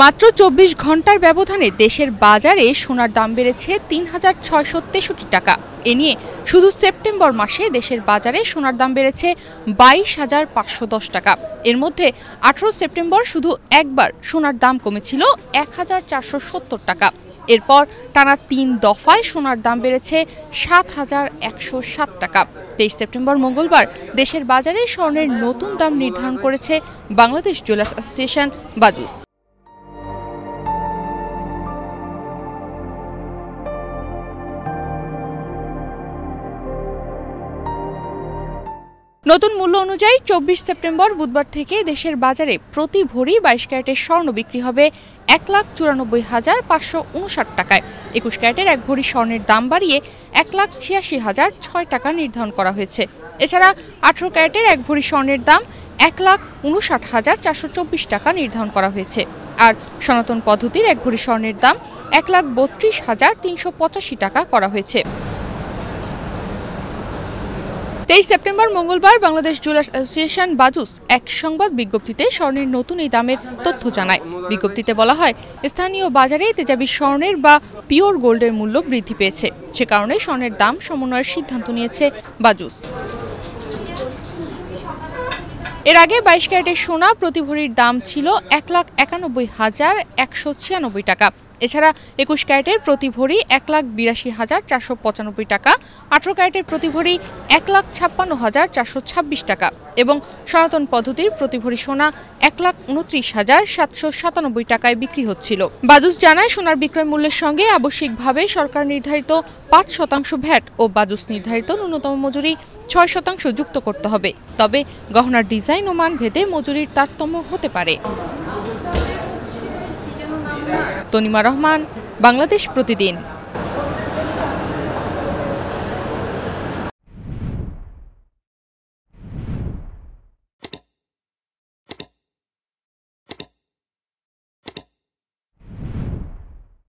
মাত্র ২৪ ঘন্টার ব্যবধানে দেশের বাজারে সোনার দাম বেড়েছে ৩,৬৬৩ টাকা। এ নিয়ে শুধু সেপ্টেম্বর মাসে দেশের বাজারে সোনার দাম বেড়েছে ২২,৫১০ টাকা। এর মধ্যে ১৮ সেপ্টেম্বর শুধু একবার সোনার দাম কমেছিল ১,৪৭০ টাকা। এরপর টানা ৩ দফায় সোনার দাম বেড়েছে ৭,১০৭ টাকা। ২৩ সেপ্টেম্বর মঙ্গলবার দেশের বাজারে স্বর্ণের নতুন দাম নির্ধারণ করেছে বাংলাদেশ জুয়েলার্স অ্যাসোসিয়েশন বাজুস। নতুন মূল্য অনুযায়ী ২৪ সেপ্টেম্বর বুধবার থেকে দেশের বাজারে প্রতি ভরি ২২ ক্যারেটের স্বর্ণ বিক্রি হবে ১,৯৪,৫৫৯ টাকায়। ২১ ক্যারেটের এক ভরি স্বর্ণের দাম বাড়িয়ে ১,৮৬,০০৬ টাকা নির্ধারণ করা হয়েছে। এছাড়া ১৮ ক্যারেটের এক ভরি স্বর্ণের দাম ১,৫৯,৪২৪ টাকা নির্ধারণ করা হয়েছে। আর সনাতন পদ্ধতির এক ভরি স্বর্ণের দাম ১,৩২,৩৮৫ টাকা করা হয়েছে। ২৩ সেপ্টেম্বর মঙ্গলবার বাংলাদেশ জুয়েলার্স অ্যাসোসিয়েশন বাজুস এক সংবাদ বিজ্ঞপ্তিতে স্বর্ণের নতুন এই দামের তথ্য জানায়। বিজ্ঞপ্তিতে বলা হয়, স্থানীয় বাজারে তেজাবি স্বর্ণের বা পিওর গোল্ডের মূল্য বৃদ্ধি পেয়েছে। সে কারণে স্বর্ণের দাম সমন্বয়ের সিদ্ধান্ত নিয়েছে বাজুস। এর আগে ২২ ক্যারেটের সোনা প্রতি ভরির দাম ছিল ১,৯১,১৯৬ টাকা। এছাড়া ২১ ক্যারেটের প্রতি ভরি ১,৮২,৪৯৫ টাকা, ১৮ ক্যারেটের প্রতি ভরি ১,৫৬,৪২৬ টাকা এবং সনাতন পদ্ধতির প্রতি ভরি সোনা ১,২৯,৭৯৭ টাকায় বিক্রি হচ্ছিল। বাজুস জানায়, সোনার বিক্রয় মূল্যের সঙ্গে আবশ্যিকভাবে সরকার নির্ধারিত ৫% ভ্যাট ও বাজুস নির্ধারিত ন্যূনতম মজুরি ৬% যুক্ত করতে হবে। তবে গহনার ডিজাইন ও মান ভেদে মজুরির তারতম্য হতে পারে। তনিমা রহমান, বাংলাদেশ প্রতিদিন।